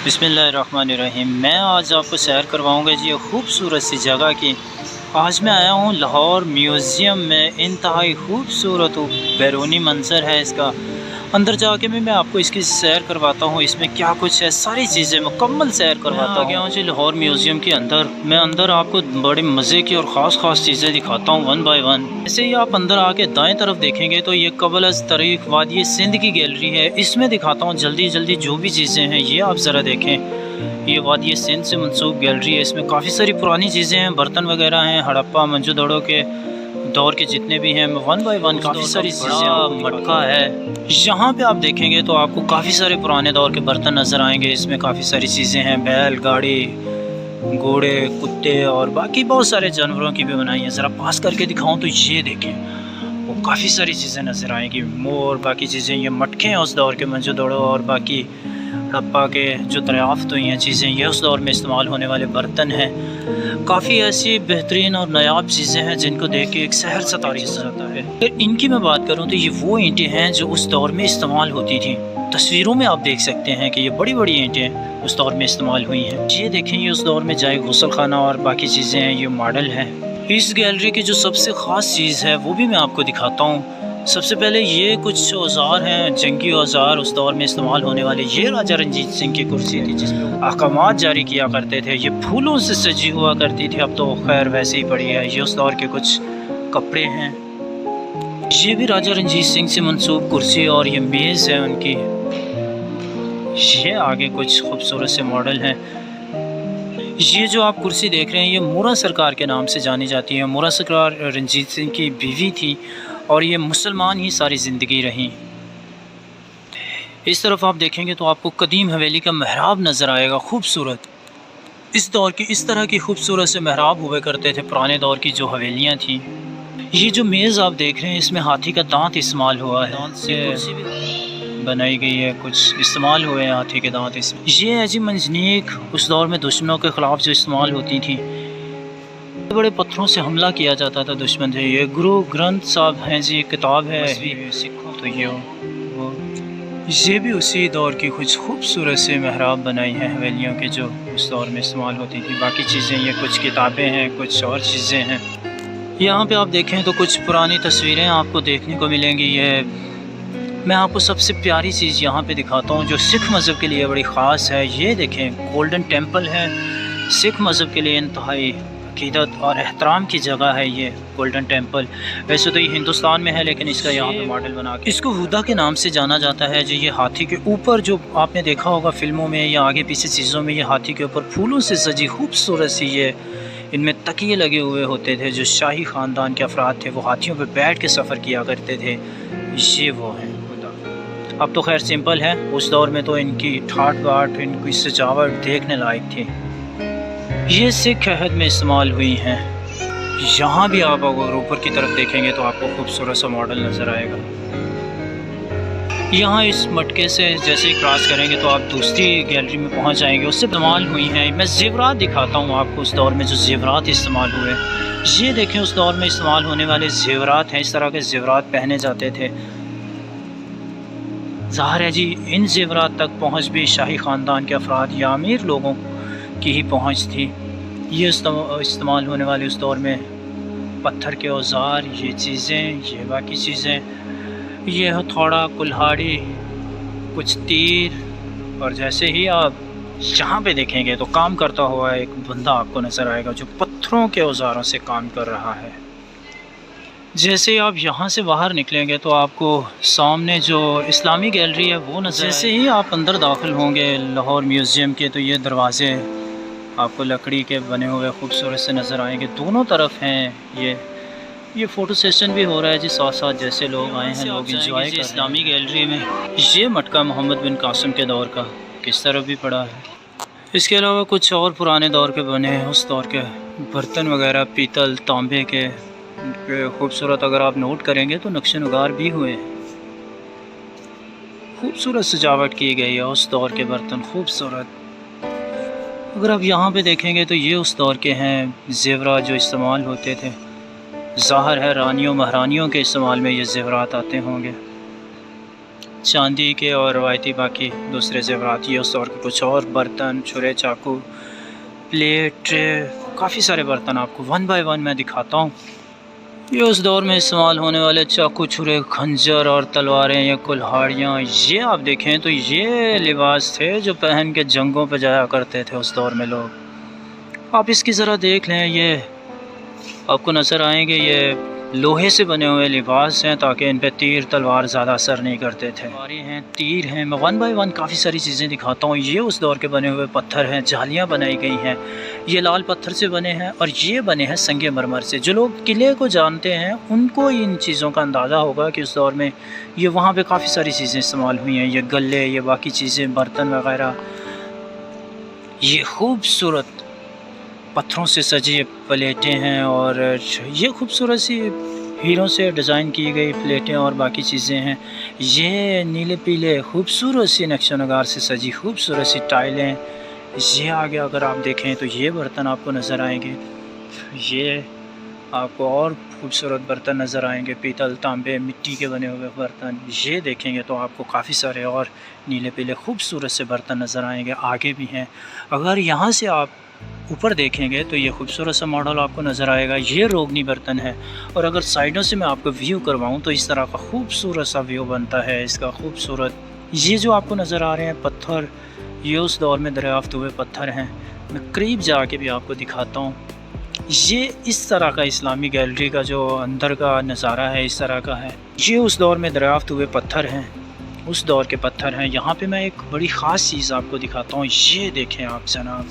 बिस्मिल्लाहिर्रहमानिर्रहीम। मैं आज आपको सैर करवाऊंगा जी खूबसूरत सी जगह की। आज मैं आया हूँ लाहौर म्यूज़ियम में। इंतहाई खूबसूरत बैरूनी मंज़र है इसका। अंदर जाके मैं आपको इसकी सैर करवाता हूँ, इसमें क्या कुछ है सारी चीज़ें मुकम्मल सैर करवाता हूँ। आ गया हूँ जी लाहौर म्यूज़ियम के अंदर। मैं अंदर आपको बड़े मज़े की और ख़ास चीज़ें दिखाता हूँ वन बाय वन। जैसे ही आप अंदर आके दाएं तरफ देखेंगे तो ये क़ब्ल अज़ तारीख़ वादी सिंध की गैलरी है। इसमें दिखाता हूँ जल्दी जो भी चीज़ें हैं ये आप ज़रा देखें। ये वादी सिंध से मंसूब गैलरी है। इसमें काफ़ी सारी पुरानी चीज़ें हैं, बर्तन वगैरह हैं, हड़प्पा मंजोदड़ो के दौर के जितने भी हैं वन बाय वन काफ़ी सारी चीज़ें। मटका है यहाँ पे आप देखेंगे तो आपको काफ़ी सारे पुराने दौर के बर्तन नज़र आएंगे। इसमें काफ़ी सारी चीज़ें हैं, बैल गाड़ी, घोड़े, कुत्ते और बाकी बहुत सारे जानवरों की भी बनाई हैं। ज़रा पास करके दिखाऊं तो ये देखें, वो काफ़ी सारी चीज़ें नज़र आएंगी। मोर बाकी चीज़ें, ये मटके हैं उस दौर के मंजोदड़ो और बाकी हड़प्पा के जो दरियाफ्त हुई हैं चीज़ें, ये उस दौर में इस्तेमाल होने वाले बर्तन हैं। काफ़ी ऐसी बेहतरीन और नायाब चीज़ें हैं जिनको देख के एक शहर सा तारीख जाता है। फिर इनकी मैं बात करूँ तो ये वो ईंटें हैं जो उस दौर में इस्तेमाल होती थी। तस्वीरों में आप देख सकते हैं कि ये बड़ी बड़ी ईंटें उस दौर में इस्तेमाल हुई हैं। ये देखें, ये उस दौर में जाए गुसल खाना और बाकी चीज़ें हैं, ये मॉडल हैं। इस गैलरी की जो सबसे ख़ास चीज़ है वो भी मैं आपको दिखाता हूँ। सबसे पहले ये कुछ औज़ार हैं, जंगी औज़ार उस दौर में इस्तेमाल होने वाले। ये राजा रंजीत सिंह की कुर्सी थी जिसमें अहकामात जारी किया करते थे। ये फूलों से सजी हुआ करती थी, अब तो खैर वैसे ही पड़ी है। ये उस दौर के कुछ कपड़े हैं। ये भी राजा रंजीत सिंह से मंसूब कुर्सी और ये मेज़ है उनकी। ये आगे कुछ खूबसूरत से मॉडल हैं। ये जो आप कुर्सी देख रहे हैं ये मोरा सरकार के नाम से जानी जाती है। मोरा सरकार रंजीत सिंह की बीवी थी और ये मुसलमान ही सारी ज़िंदगी रहीं। इस तरफ आप देखेंगे तो आपको कदीम हवेली का महराब नज़र आएगा, खूबसूरत। इस दौर की इस तरह की खूबसूरत से महराब हुए करते थे पुराने दौर की जो हवेलियाँ थीं। ये जो मेज़ आप देख रहे हैं इसमें हाथी का दांत इस्तेमाल हुआ है, दांत से बनाई गई है, कुछ इस्तेमाल हुए हैं हाथी के दांत इसमें। ये है जी मंजनीक, उस दौर में दुश्मनों के ख़िलाफ़ जो इस्तेमाल होती थी। बड़े पत्थरों से हमला किया जाता था दुश्मन से। ये गुरु ग्रंथ साहब हैं जी, किताब है सिखों तो ये वो ये भी उसी दौर की कुछ खूबसूरत से महराब बनाई हैं हवेलियों के जो उस दौर में इस्तेमाल होती थी। बाकी चीज़ें ये कुछ किताबें हैं, कुछ और चीज़ें हैं। यहाँ पे आप देखें तो कुछ पुरानी तस्वीरें आपको देखने को मिलेंगी। ये मैं आपको सबसे प्यारी चीज़ यहाँ पे दिखाता हूँ जो सिख मज़हब के लिए बड़ी ख़ास है। ये देखें, गोल्डन टेम्पल है। सिख मज़हब के लिए इंतहाई अक़ीदत और एहतराम की जगह है ये गोल्डन टेम्पल। वैसे तो ये हिंदुस्तान में है लेकिन इसका यहाँ पे मॉडल बना के इसको हुदा के नाम से जाना जाता है। जो ये हाथी के ऊपर जो आपने देखा होगा फ़िल्मों में या आगे पीछे चीज़ों में, ये हाथी के ऊपर फूलों से सजी खूबसूरत सी ये इनमें तकिए लगे हुए होते थे। जो शाही ख़ानदान के अफराद थे वो हाथियों पर बैठ के सफ़र किया करते थे। ये वो हैं। अब तो खैर सिंपल है, उस दौर में तो इनकी ठाट बाट, इनकी सजावट देखने लायक थी। ये सिख अहद में इस्तेमाल हुई हैं। यहाँ भी आप अगर ऊपर की तरफ देखेंगे तो आपको खूबसूरत सा मॉडल नज़र आएगा। यहाँ इस मटके से जैसे ही क्रॉस करेंगे तो आप दूसरी गैलरी में पहुँच जाएंगे, उससे इस्तेमाल हुई हैं। मैं ज़ेवरात दिखाता हूँ आपको उस दौर में जो ज़ेवरात इस्तेमाल हुए। ये देखें, उस दौर में इस्तेमाल होने वाले ज़ेवरात हैं। इस तरह के ज़ेवरात पहने जाते थे। ज़ाहिर है जी इन ज़ेवरात तक पहुँच भी शाही ख़ानदान के अफराद या अमीर लोगों की ही पहुँच थी। ये इस्तेमाल होने वाले उस दौर में पत्थर के औज़ार, ये चीज़ें, ये बाकी चीज़ें, ये हथौड़ा, कुल्हाड़ी, कुछ तीर। और जैसे ही आप यहाँ पे देखेंगे तो काम करता हुआ एक बंदा आपको नज़र आएगा जो पत्थरों के औज़ारों से काम कर रहा है। जैसे आप यहाँ से बाहर निकलेंगे तो आपको सामने जो इस्लामी गैलरी है वो नज़र। जैसे ही आप अंदर दाखिल होंगे लाहौर म्यूज़ियम के तो ये दरवाज़े आपको लकड़ी के बने हुए खूबसूरत से नज़र आएंगे। दोनों तरफ हैं ये फ़ोटो सेशन भी हो रहा है जी साथ साथ। जैसे लोग आए हैं, लोग इंजॉय कर इस्लामी गैलरी में। ये मटका मोहम्मद बिन कासिम के दौर का किस तरफ भी पड़ा है। इसके अलावा कुछ और पुराने दौर के बने हैं उस दौर के बर्तन वगैरह, पीतल तांबे के खूबसूरत। अगर आप नोट करेंगे तो नक्श नगार भी हुए, खूबसूरत सजावट की गई है उस दौर के बर्तन, खूबसूरत। अगर आप यहाँ पे देखेंगे तो ये उस दौर के हैं ज़ेवरात जो इस्तेमाल होते थे। ज़ाहिर है रानियों महारानियों के इस्तेमाल में ये ज़ेवरात आते होंगे। चांदी के और रवायती बाकी दूसरे ज़ेवरात, ये उस दौर के कुछ और बर्तन, छुरे चाकू, प्लेट, काफ़ी सारे बर्तन आपको वन बाय वन मैं दिखाता हूँ। ये उस दौर में इस्तेमाल होने वाले चाकू, छुरे, खंजर और तलवारें या कुल्हाड़ियाँ। ये आप देखें तो ये लिबास थे जो पहन के जंगों पे जाया करते थे उस दौर में लोग। आप इसकी ज़रा देख लें, ये आपको नज़र आएंगे ये लोहे से बने हुए लिबास हैं ताकि इन पे तीर तलवार ज़्यादा असर नहीं करते थे। तलवारें हैं, तीर हैं, मैं वन बाय वन काफ़ी सारी चीज़ें दिखाता हूँ। ये उस दौर के बने हुए पत्थर हैं, जालियाँ बनाई गई हैं, ये लाल पत्थर से बने हैं और ये बने हैं संगे मरमर से। जो लोग किले को जानते हैं उनको इन चीज़ों का अंदाज़ा होगा कि उस दौर में ये वहाँ पर काफ़ी सारी चीज़ें इस्तेमाल हुई हैं। ये गले, ये बाकी चीज़ें, बर्तन वगैरह, ये खूबसूरत पत्थरों से सजी प्लेटें हैं और ये खूबसूरत सी हीरों से डिज़ाइन की गई प्लेटें और बाकी चीज़ें हैं। ये नीले पीले खूबसूरत सी नक्शो नगार से सजी खूबसूरत सी टाइलें। ये आगे अगर आप देखें तो ये बर्तन आपको नज़र आएंगे, ये आपको और खूबसूरत बर्तन नज़र आएंगे, पीतल, तांबे, मिट्टी के बने हुए बर्तन। ये देखेंगे तो आपको काफ़ी सारे और नीले पीले खूबसूरत से बर्तन नज़र आएंगे, आगे भी हैं। अगर यहाँ से आप ऊपर देखेंगे तो ये खूबसूरत सा मॉडल आपको नज़र आएगा, ये रोगनी बर्तन है। और अगर साइडों से मैं आपको व्यू करवाऊँ तो इस तरह का खूबसूरत सा व्यू बनता है इसका, खूबसूरत। ये जो आपको नज़र आ रहे हैं पत्थर, ये उस दौर में दरियाफ्त हुए पत्थर हैं। मैं करीब जाके भी आपको दिखाता हूँ। ये इस तरह का इस्लामी गैलरी का जो अंदर का नज़ारा है इस तरह का है। ये उस दौर में दरियाफ्त हुए पत्थर हैं, उस दौर के पत्थर हैं। यहाँ पे मैं एक बड़ी ख़ास चीज़ आपको दिखाता हूँ, ये देखें आप जनाब,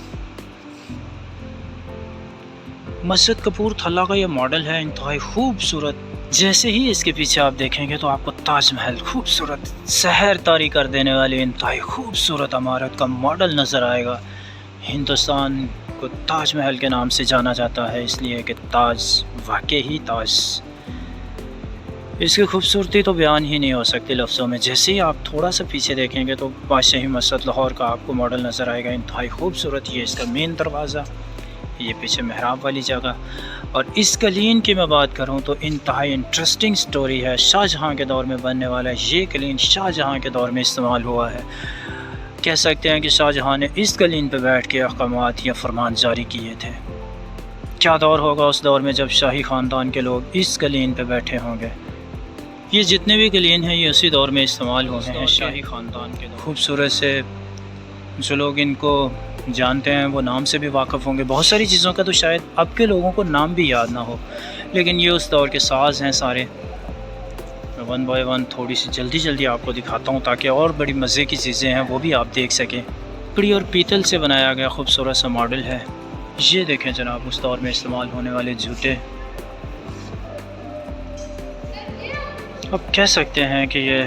मस्जिद कपूरथला का ये मॉडल है, इंतहाई खूबसूरत। जैसे ही इसके पीछे आप देखेंगे तो आपको ताजमहल, खूबसूरत सहर तारी कर देने वाली इंतहाई खूबसूरत इमारत का मॉडल नज़र आएगा। हिंदुस्तान को ताजमहल के नाम से जाना जाता है इसलिए कि ताज वाकई ही ताज, इसकी खूबसूरती तो बयान ही नहीं हो सकती लफ्ज़ों में। जैसे ही आप थोड़ा सा पीछे देखेंगे तो बादशाही मस्जिद लाहौर का आपको मॉडल नज़र आएगा, इंतहाई खूबसूरत। ये इसका मेन दरवाज़ा, ये पीछे महराब वाली जगह। और इस कलीन की मैं बात करूं तो इंतहाई इंटरेस्टिंग स्टोरी है, शाहजहां के दौर में बनने वाला है। ये कलीन शाहजहां के दौर में इस्तेमाल हुआ है। कह सकते हैं कि शाहजहां ने इस कलीन पर बैठ के अहकामात या फरमान जारी किए थे। क्या दौर होगा उस दौर में जब शाही ख़ानदान के लोग इस कलीन पर बैठे होंगे। ये जितने भी कलीन हैं ये उसी दौर में इस्तेमाल हुए हैं शाही ख़ानदान के। खूबसूरत से जो लोग इनको जानते हैं वो नाम से भी वाकिफ़ होंगे। बहुत सारी चीज़ों का तो शायद अब के लोगों को नाम भी याद ना हो, लेकिन ये उस दौर के साज़ हैं सारे। मैं वन बाय वन थोड़ी सी जल्दी आपको दिखाता हूँ ताकि और बड़ी मज़े की चीज़ें हैं वो भी आप देख सकें। लकड़ी और पीतल से बनाया गया खूबसूरत सा मॉडल है। ये देखें जनाब, उस दौर में इस्तेमाल होने वाले जूते। अब कह सकते हैं कि ये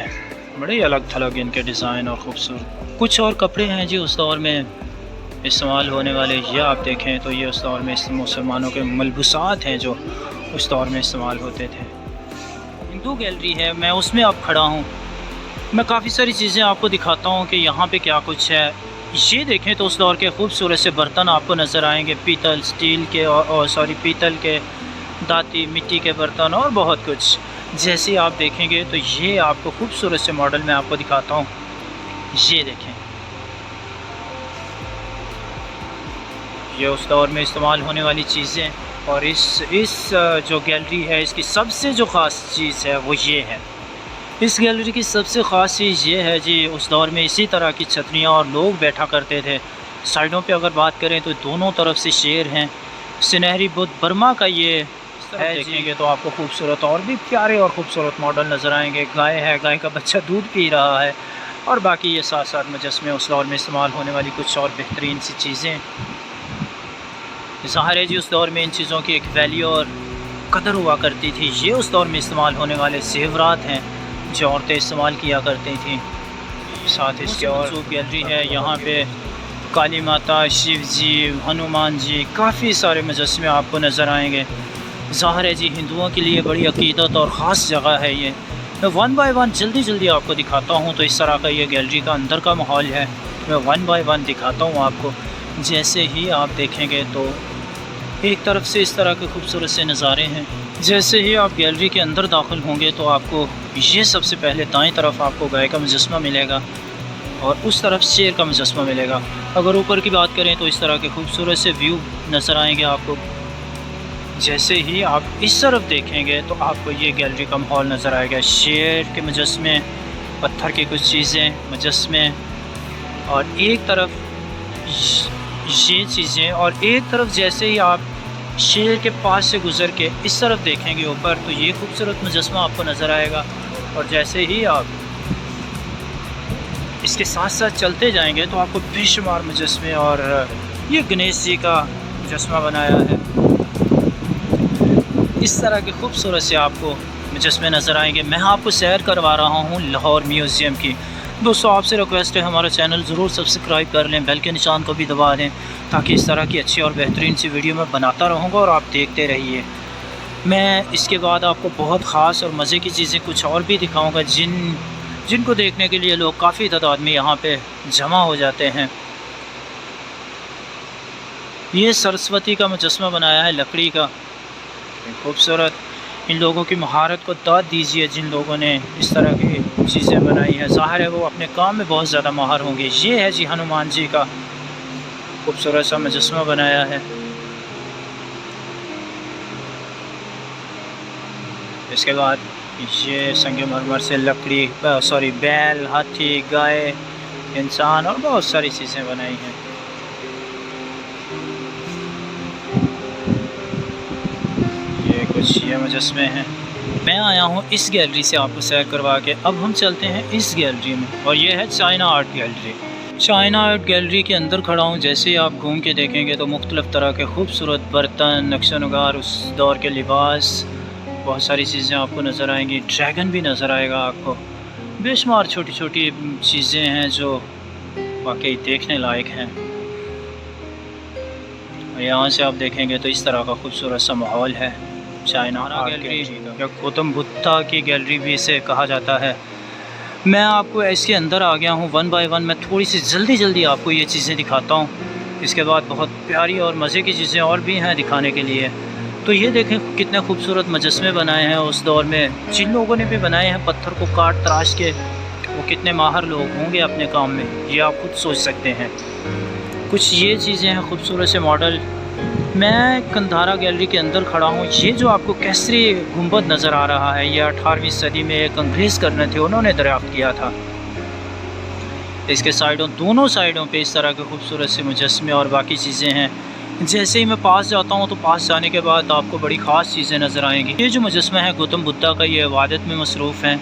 बड़े अलग थलग इनके डिज़ाइन और ख़ूबसूरत। कुछ और कपड़े हैं जी उस दौर में इस्तेमाल होने वाले। ये आप देखें तो ये उस दौर में मुसलमानों के मलबूसात हैं जो उस दौर में इस्तेमाल होते थे। हिंदू गैलरी है, मैं उसमें अब खड़ा हूँ। मैं काफ़ी सारी चीज़ें आपको दिखाता हूँ कि यहाँ पे क्या कुछ है। ये देखें तो उस दौर के खूबसूरत से बर्तन आपको नज़र आएंगे, पीतल, स्टील के और पीतल के, दाती, मिट्टी के बर्तन और बहुत कुछ। जैसे ही आप देखेंगे तो ये आपको खूबसूरत से मॉडल मैं आपको दिखाता हूँ। ये देखें, ये उस दौर में इस्तेमाल होने वाली चीज़ें। और इस जो गैलरी है इसकी सबसे जो ख़ास चीज़ है वो ये है। इस गैलरी की सबसे ख़ास चीज़ ये है जी, उस दौर में इसी तरह की छतरियाँ और लोग बैठा करते थे। साइडों पे अगर बात करें तो दोनों तरफ से शेर हैं। सुनहरी बुद्ध बर्मा का ये है, देखेंगे तो आपको खूबसूरत और भी प्यारे और ख़ूबसूरत मॉडल नज़र आएंगे। गाय है, गाय का बच्चा दूध पी रहा है और बाकी ये साथ साथ मुजस्मे उस दौर में इस्तेमाल होने वाली कुछ और बेहतरीन सी चीज़ें। ज़ाहिर है जी उस दौर में इन चीज़ों की एक वैल्यू और कदर हुआ करती थी। ये उस दौर में इस्तेमाल होने वाले ज़ेवरात हैं जो औरतें इस्तेमाल किया करती थी। साथ इसके और गैलरी है, यहाँ पे काली माता, शिव जी, हनुमान जी, काफ़ी सारे मुजस्मे आपको नज़र आएंगे। ज़ाहिर है जी हिंदुओं के लिए बड़ी अकीदत और ख़ास जगह है ये। मैं वन बाय वन जल्दी आपको दिखाता हूँ। तो इस तरह का ये गैलरी का अंदर का माहौल है, मैं वन बाय वन दिखाता हूँ आपको। जैसे ही आप देखेंगे तो एक तरफ से इस तरह के खूबसूरत से नज़ारे हैं, जैसे ही आप गैलरी के अंदर दाखिल होंगे तो आपको ये सबसे पहले दाएं तरफ आपको गाय का मुजस्समा मिलेगा और उस तरफ शेर का मुजस्समा मिलेगा। अगर ऊपर की बात करें तो इस तरह के खूबसूरत से व्यू नज़र आएंगे आपको। जैसे ही आप इस तरफ देखेंगे तो आपको ये गैलरी का माहौल नज़र आएगा। शेर के मुजस्समे, पत्थर की कुछ चीज़ें, मुजस्समे, और एक तरफ ये चीज़ें, और एक तरफ जैसे ही आप शेर के पास से गुज़र के इस तरफ देखेंगे ऊपर तो ये खूबसूरत मुजस्समा आपको नज़र आएगा। और जैसे ही आप इसके साथ साथ चलते जाएंगे तो आपको बेशुमार मुजस्समे, और ये गणेश जी का मुजस्समा बनाया है। इस तरह के खूबसूरत से आपको मुजस्समे नज़र आएंगे। मैं आपको सैर करवा रहा हूँ लाहौर म्यूज़ियम की। दोस्तों, आपसे रिक्वेस्ट है हमारा चैनल ज़रूर सब्सक्राइब कर लें, बेल के निशान को भी दबा दें, ताकि इस तरह की अच्छी और बेहतरीन सी वीडियो मैं बनाता रहूँगा और आप देखते रहिए। मैं इसके बाद आपको बहुत ख़ास और मज़े की चीज़ें कुछ और भी दिखाऊँगा जिनको देखने के लिए लोग काफ़ी तादाद में यहाँ पे जमा हो जाते हैं। ये सरस्वती का मुजस्समा बनाया है लकड़ी का, खूबसूरत। इन लोगों की महारत को दाद दीजिए जिन लोगों ने इस तरह की चीज़ें बनाई हैं। ज़ाहिर है वो अपने काम में बहुत ज़्यादा माहिर होंगे। ये है जी हनुमान जी का खूबसूरत सा मुजस्समा बनाया है। इसके बाद ये संगमरमर से लकड़ी, बैल, हाथी, गाय, इंसान और बहुत सारी चीज़ें बनाई हैं। ये कुछ ये मुजस्समे हैं। मैं आया हूँ इस गैलरी से आपको सैर करवा के। अब हम चलते हैं इस गैलरी में, और ये है China art gallery. China art gallery के अंदर खड़ा हूँ। जैसे ही आप घूम के देखेंगे तो मुख्तलिफ़ तरह के खूबसूरत बर्तन, नक्श नगार, उस दौर के लिबास, बहुत सारी चीज़ें आपको नज़र आएंगी। ड्रैगन भी नज़र आएगा आपको। बेशुमार छोटी छोटी चीज़ें हैं जो वाकई देखने लायक हैं। यहाँ से आप देखेंगे तो इस तरह का खूबसूरत सा माहौल है। चाइना आर्ट गैलरी या गौतम बुद्धा की गैलरी भी इसे कहा जाता है। मैं आपको इसके अंदर आ गया हूँ। वन बाय वन मैं थोड़ी सी जल्दी आपको ये चीज़ें दिखाता हूँ। इसके बाद बहुत प्यारी और मज़े की चीज़ें और भी हैं दिखाने के लिए। तो ये देखें कितने खूबसूरत मुजस्समे बनाए हैं उस दौर में। जिन लोगों ने भी बनाए हैं पत्थर को काट तराश के, वो कितने माहिर लोग होंगे अपने काम में, ये आप खुद सोच सकते हैं। कुछ ये चीज़ें हैं खूबसूरत से मॉडल। मैं कंधारा गैलरी के अंदर खड़ा हूँ। ये जो आपको केसरी गुंबद नज़र आ रहा है, ये 18वीं सदी में एक अंग्रेज़ करने थे, उन्होंने दरियाफ्त किया था। इसके साइडों, दोनों साइडों पे इस तरह के खूबसूरत से मुजस्समे और बाकी चीज़ें हैं। जैसे ही मैं पास जाता हूँ तो पास जाने के बाद आपको बड़ी ख़ास चीज़ें नज़र आएंगी। ये जो मुजस्समा है गौतम बुद्धा का, ये इबादत में मसरूफ़ हैं।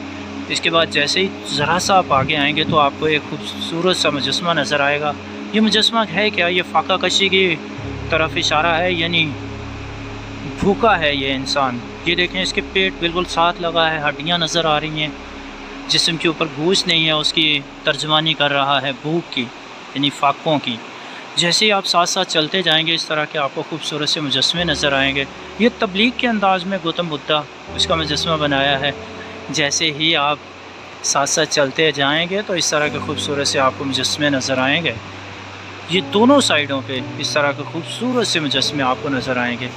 इसके बाद जैसे ही ज़रा सा आप आगे आएंगे तो आपको एक खूबसूरत सा मुजस्समा नज़र आएगा। ये मुजस्समा है क्या? ये फाका कशी की तरफ इशारा है, यानी भूखा है ये इंसान। ये देखें इसके पेट बिल्कुल साथ लगा है, हड्डियाँ नज़र आ रही हैं, जिस्म के ऊपर गोश्त नहीं है। उसकी तर्जमानी कर रहा है भूख की, यानी फाकों की। जैसे ही आप साथ साथ चलते जाएंगे इस तरह के आपको खूबसूरत से मुजस्समे नज़र आएंगे। ये तबलीग के अंदाज़ में गौतम बुद्धा उसका मुजस्समा बनाया है। जैसे ही आप साथ साथ चलते जाएंगे तो इस तरह के खूबसूरत से आपको मुजस्समे नज़र आएंगे। ये दोनों साइडों पे इस तरह के खूबसूरत से मुजस्समे आपको नज़र आएंगे।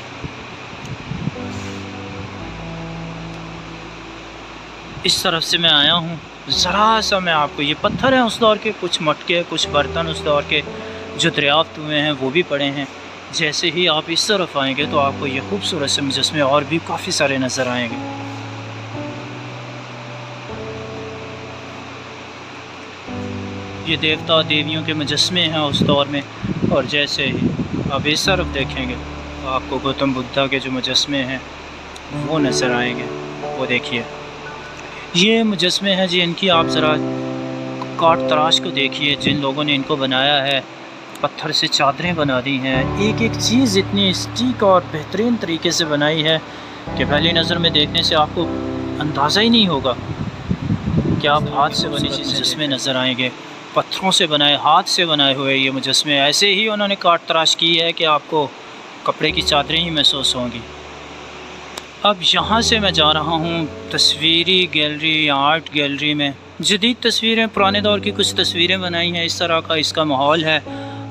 इस तरफ से मैं आया हूँ, ज़रा सा मैं आपको, ये पत्थर हैं उस दौर के, कुछ मटके, कुछ बर्तन उस दौर के जो दरियाफ्त हुए हैं वो भी पड़े हैं। जैसे ही आप इस तरफ आएंगे तो आपको ये खूबसूरत से मुजस्समे और भी काफ़ी सारे नज़र आएंगे। ये देवता देवियों के मुजस्समे हैं उस दौर में। और जैसे ही आप इस तरफ देखेंगे तो आपको गौतम बुद्धा के जो मुजस्समे हैं वो नज़र आएंगे। वो देखिए ये मुजस्समे हैं जी, इनकी आप ज़रा काट तराश को देखिए। जिन लोगों ने इनको बनाया है, पत्थर से चादरें बना दी हैं। एक एक चीज़ इतनी स्टीक और बेहतरीन तरीके से बनाई है कि पहली नज़र में देखने से आपको अंदाज़ा ही नहीं होगा कि आप हाथ से बनी चीज़ें जिसमें नज़र आएंगे। पत्थरों से बनाए, हाथ से बनाए हुए ये मुजस्समे ऐसे ही उन्होंने काट तराश की है कि आपको कपड़े की चादरें ही महसूस होंगी। अब यहाँ से मैं जा रहा हूँ तस्वीरी गैलरी या आर्ट गैलरी में। जदीद तस्वीरें, पुराने दौर की कुछ तस्वीरें बनाई हैं। इस तरह का इसका माहौल है।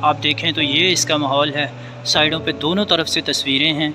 आप देखें तो ये इसका माहौल है। साइडों पे दोनों तरफ से तस्वीरें हैं।